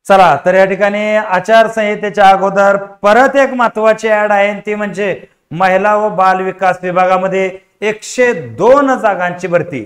चला तर या ठिकाणी आचारसंहितेच्या अगोदर परत एक महत्वाची ऍड आहे, ती म्हणजे महिला व बाल विकास विभागामध्ये 102 जागांची भरती।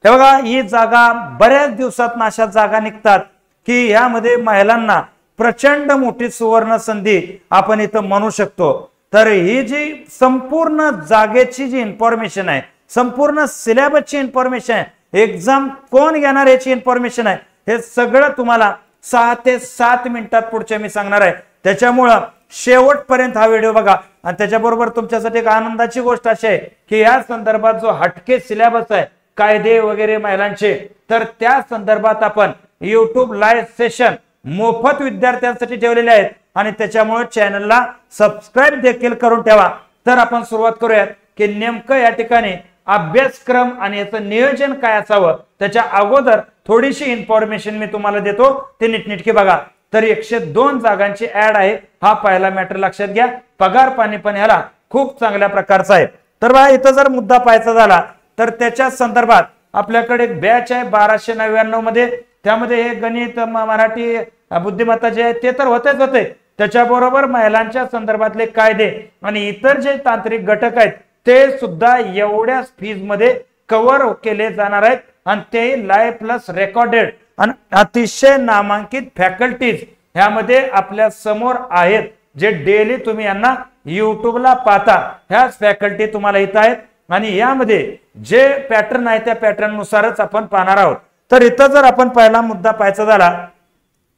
हे बघा, ही जागा बऱ्याच दिवसात अशा जागा निघतात की यामध्ये महिलांना प्रचंड मोठी सुवर्ण संधी आपण इथं म्हणू शकतो। तर ही जी संपूर्ण जागेची जी इन्फॉर्मेशन आहे, संपूर्ण सिलेबसची इन्फॉर्मेशन आहे, एक्झाम कोण घेणार याची इन्फॉर्मेशन आहे, हे सगळं तुम्हाला 6 ते 7 मिनिटात पुढच्या मी सांगणार आहे। त्याच्यामुळं शेवटपर्यंत हा व्हिडिओ बघा। आणि त्याच्याबरोबर तुमच्यासाठी एक आनंदाची गोष्ट अशी आहे की या संदर्भात जो हटके सिलेबस आहे, कायदे वगैरे महिलांचे, तर त्या संदर्भात आपण YouTube लाईव्ह सेशन मोफत विद्यार्थ्यांसाठी ठेवलेले आहेत आणि त्याच्यामुळे चॅनलला सबस्क्राइब देखील करून ठेवा। तर आपण सुरुवात करूयात की नेमकं या ठिकाणी अभ्यासक्रम आणि याचं नियोजन काय असावं, त्याच्या अगोदर थोडीशी इन्फॉर्मेशन मी तुम्हाला देतो, ते नीटनेटकी बघा। तर 102 जागांची ऍड आहे, हा पहिला मॅटर लक्षात घ्या। पगार पाणी पण ह्याला खूप चांगल्या प्रकारचा आहे। तर बघा, इथं जर मुद्दा पाहायचा झाला तर त्याच्या संदर्भात आपल्याकडे एक बॅच आहे 1299 मध्ये, त्यामध्ये हे गणित मराठी बुद्धिमत्ता जे आहे ते तर होतेच होते, त्याच्याबरोबर महिलांच्या संदर्भातले कायदे आणि इतर जे तांत्रिक घटक आहेत ते सुद्धा एवढ्याच फीज मध्ये कव्हर केले जाणार आहेत आणि ते लाईव्ह प्लस रेकॉर्डेड आणि अतिशय नामांकित फॅकल्टीज ह्यामध्ये आपल्या समोर आहेत, जे डेली तुम्ही यांना युट्यूबला पाहता, ह्याच फॅकल्टी तुम्हाला इथं आहेत आणि यामध्ये जे पॅटर्न आहे त्या पॅटर्न नुसारच आपण पाहणार आहोत। तर इथं जर आपण पहिला मुद्दा पाहायचा झाला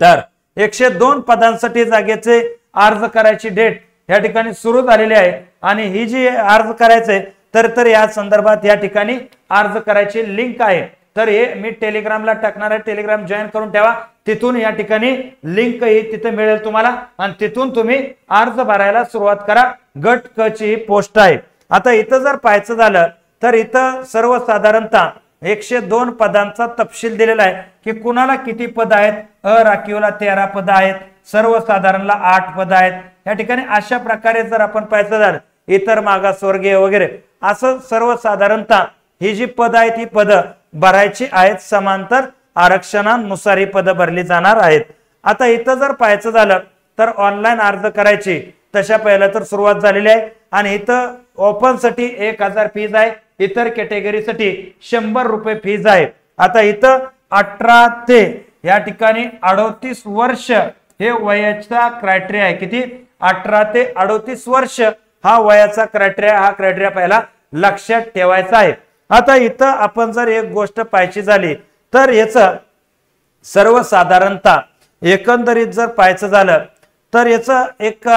तर 102 पदांसाठी जागेचे अर्ज करायची डेट या ठिकाणी सुरू झालेली आहे आणि ही जी अर्ज करायचंय तर या संदर्भात या ठिकाणी अर्ज करायची लिंक आहे। तर हे मी टेलिग्रामला टाकणार आहे, टेलिग्राम जॉईन करून ठेवा, तिथून या ठिकाणी लिंक ही तिथे मिळेल तुम्हाला आणि तिथून तुम्ही अर्ज भरायला सुरुवात करा। गट क ची पोस्ट आहे। आता इथं जर पाहायचं झालं तर इथं सर्वसाधारणतः 102 पदांचा तपशील दिलेला आहे की कुणाला किती पद आहेत। राखीवला 13 पद आहेत, सर्वसाधारणला 8 पद आहेत। या ठिकाणी अशा प्रकारे जर आपण पाहायचं झालं इतर मागासवर्गीय वगैरे असं सर्वसाधारणतः ही जी पद आहेत ही पद भरायची आहेत, समांतर आरक्षणानुसार ही पद भरली जाणार आहेत। आता इथं जर पाहायचं झालं तर ऑनलाईन अर्ज करायची तशा पहिला तर सुरुवात झालेली आहे आणि इथं ओपन साठी 1000 फीज आहे, इतर कॅटेगरीसाठी 100 रुपये फीज आहे। आता इथं 18 ते या ठिकाणी 38 वर्ष हे वयाचा क्रायटेरिया आहे। किती? 18 ते 38 वर्ष हा वयाचा क्रायटेरिया, हा क्रायटेरिया पहिला लक्षात ठेवायचा आहे। आता इथं आपण जर एक गोष्ट पाहायची झाली तर याचं सर्वसाधारणतः एकंदरीत जर पाहायचं झालं तर याचं एक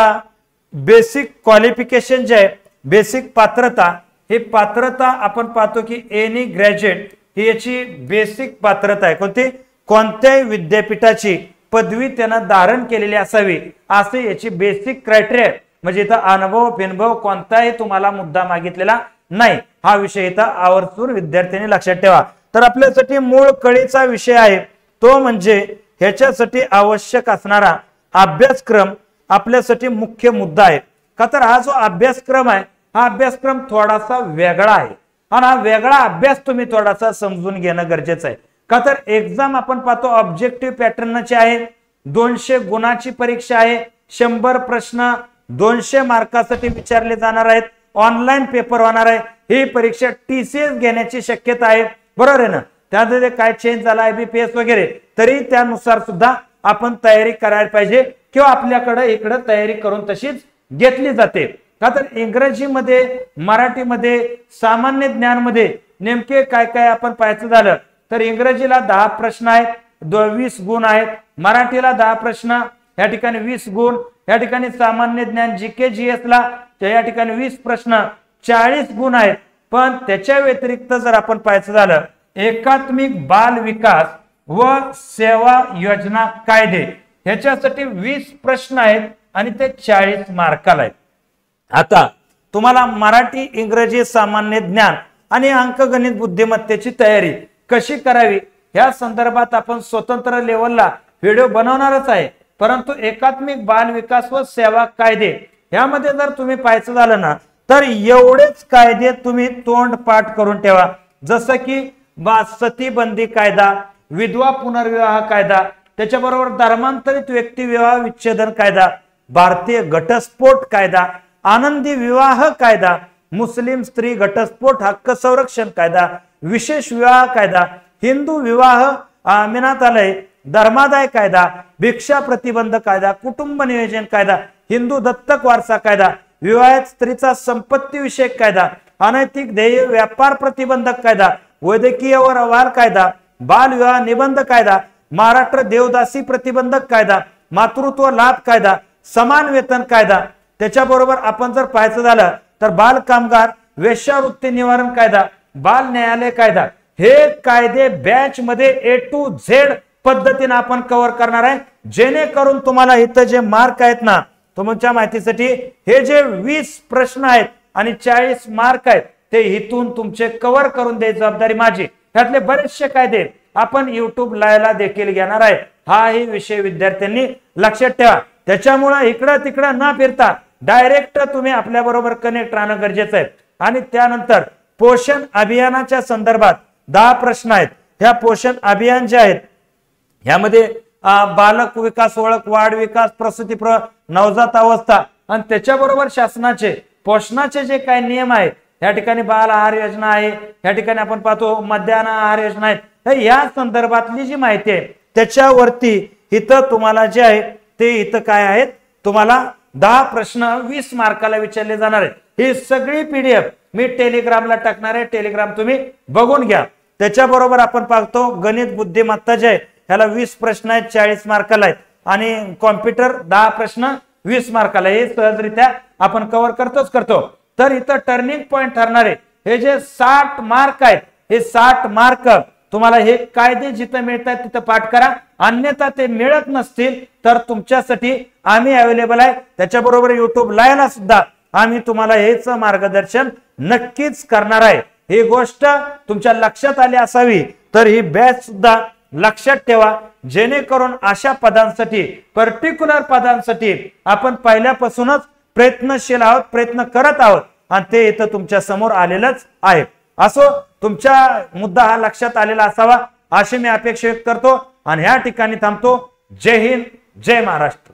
बेसिक क्वालिफिकेशन जे आहे, बेसिक पात्रता, ही पात्रता आपण पाहतो की एनी ग्रॅज्युएट ही याची बेसिक पात्रता आहे। कोणती? कोणत्याही विद्यापीठाची पदवी त्यानं धारण केलेली असावी असे याची बेसिक क्रायटेरिया। म्हणजे इथं अनुभव बिनभव कोणताही तुम्हाला मुद्दा मागितलेला नाही, हा विषय इथं आवर्जून विद्यार्थ्यांनी लक्षात ठेवा। तर आपल्यासाठी मूळ कळीचा विषय आहे तो म्हणजे ह्याच्यासाठी आवश्यक असणारा अभ्यासक्रम आपल्यासाठी मुख्य मुद्दा आहे। का तर हा जो अभ्यासक्रम आहे हा अभ्यासक्रम थोडासा वेगळा आहे आणि हा वेगळा अभ्यास तुम्ही थोडासा समजून घेणं गरजेचं आहे। का तर एक्झाम आपण पाहतो ऑब्जेक्टिव्ह पॅटर्नची आहे, 200 गुणाची परीक्षा आहे, 100 प्रश्न 200 मार्कासाठी विचारले जाणार आहेत, ऑनलाईन पेपर होणार आहे। ही परीक्षा TCS घेण्याची शक्यता आहे, बरोबर आहे ना? त्यामध्ये काय चेंज झाला IBPS वगैरे, तरी त्यानुसार सुद्धा आपण तयारी करायला पाहिजे किंवा आपल्याकडे इकडे तयारी करून तशीच घेतली जाते। का तर इंग्रजीमध्ये, मराठीमध्ये, सामान्य ज्ञानमध्ये नेमके काय काय आपण पाहायचं झालं तर इंग्रजीला 10 प्रश्न आहेत, 20 गुण आहेत, मराठीला 10 प्रश्न या ठिकाणी 20 गुण, या ठिकाणी सामान्य ज्ञान GK GS ला या ठिकाणी 20 प्रश्न 40 गुण आहेत। पण त्याच्या व्यतिरिक्त जर आपण पाहायचं झालं एकात्मिक बाल विकास व सेवा योजना कायदे ह्याच्यासाठी 20 प्रश्न आहेत आणि ते 40 मार्काला आहेत। आता तुम्हाला मराठी, इंग्रजी, सामान्य ज्ञान आणि अंकगणित बुद्धिमत्तेची तयारी कशी करावी या संदर्भात आपण स्वतंत्र लेवलला व्हिडिओ बनवणारच आहे। परंतु एकात्मिक बाल विकास व सेवा कायदे यामध्ये जर तुम्ही पाहायचं झालं ना तर एवढेच कायदे तुम्ही तोंड पाठ करून ठेवा, जसं की सतीबंदी कायदा, विधवा पुनर्विवाह कायदा, त्याच्याबरोबर धर्मांतरित व्यक्ती विवाह विच्छेदन कायदा, भारतीय घटस्फोट कायदा, आनंदी विवाह कायदा, मुस्लिम स्त्री घटस्फोट हक्क संरक्षण कायदा, विशेष विवाह कायदा, हिंदू विवाह अमिनातालय धर्मादाय कायदा, भिक्षा प्रतिबंध कायदा, कुटुंब नियोजन कायदा, हिंदू दत्तक वारसा कायदा, विवाहित स्त्रीचा संपत्ती विषयक कायदा, अनैतिक ध्येय व्यापार प्रतिबंधक कायदा, वैद्यकीय व अहवाल कायदा, बाल विवाह निबंध कायदा, महाराष्ट्र देवदासी प्रतिबंधक कायदा, मातृत्व लाभ कायदा, समान वेतन कायदा, त्याच्याबरोबर आपण जर पाहायचं झालं तर बाल कामगार वेश्यावृत्ती निवारण कायदा, बाल न्यायालय कायदा, हे कायदे बॅच मध्ये A to Z पद्धतीने आपण कव्हर करणार आहे, जेणेकरून तुम्हाला इथं जे मार्क आहेत ना, तुमच्या माहितीसाठी हे जे 20 प्रश्न आहेत आणि 40 मार्क आहेत ते इथून तुमचे कव्हर करून द्यायची जबाबदारी माझी। त्यातले बरेचसे कायदे आपण YouTube लाईव्हला देखील घेणार आहे, हाही विषय विद्यार्थ्यांनी लक्षात ठेवा। त्याच्यामुळे इकडं तिकडं न फिरता डायरेक्ट तुम्ही आपल्या बरोबर कनेक्ट राहणं गरजेचं आहे। आणि त्यानंतर पोषण अभियानाच्या संदर्भात 10 प्रश्न आहेत। ह्या पोषण अभियान जे आहेत यामध्ये बालक विकास, ओळख, वाढ, विकास, प्रसूती, नवजात अवस्था आणि त्याच्याबरोबर शासनाचे पोषणाचे जे काही नियम आहेत, या ठिकाणी बाल आहार योजना आहे, या ठिकाणी आपण पाहतो मध्यान्ह आहार योजना आहे, तर या संदर्भातली जी माहिती आहे त्याच्यावरती इथं तुम्हाला जे आहे ते इथं काय आहेत, तुम्हाला 10 प्रश्न 20 मार्काला विचारले जाणार आहेत। ही सगळी PDF मी टेलिग्रामला टाकणार आहे, टेलिग्राम तुम्ही बघून घ्या। त्याच्याबरोबर आपण पाहतो गणित बुद्धिमत्ता जे आहे ह्याला 20 प्रश्न आहेत, 40 मार्काला आहेत आणि कॉम्प्युटर 10 प्रश्न 20 मार्काला, हे सहजरित्या आपण कव्हर करतो। तर इथं टर्निंग पॉइंट ठरणारे हे जे 60 मार्क आहेत, हे 60 मार्क तुम्हाला हे कायदे जिथं मिळतात तिथं पाठ करा, अन्यथा ते मिळत नसतील तर तुमच्यासाठी आम्ही अवेलेबल आहे। त्याच्याबरोबर YouTube लाईव्हला सुद्धा आम्ही तुम्हाला हेच मार्गदर्शन नक्कीच करणार आहे। ही गोष्ट तुमच्या लक्षात आली असावी, तर ही बॅच सुद्धा लक्षात ठेवा, जेणेकरून अशा पदांसाठी, पर्टिक्युलर पदांसाठी आपण पहिल्यापासूनच प्रयत्नशील आहोत, प्रयत्न करत आहोत आणि ते इथं तुमच्या समोर आलेलंच आहे। असो, तुमच्या मुद्दा हा लक्षात आलेला असावा अशी मी अपेक्षा व्यक्त करतो आणि या ठिकाणी थांबतो। जय हिंद, जय महाराष्ट्र।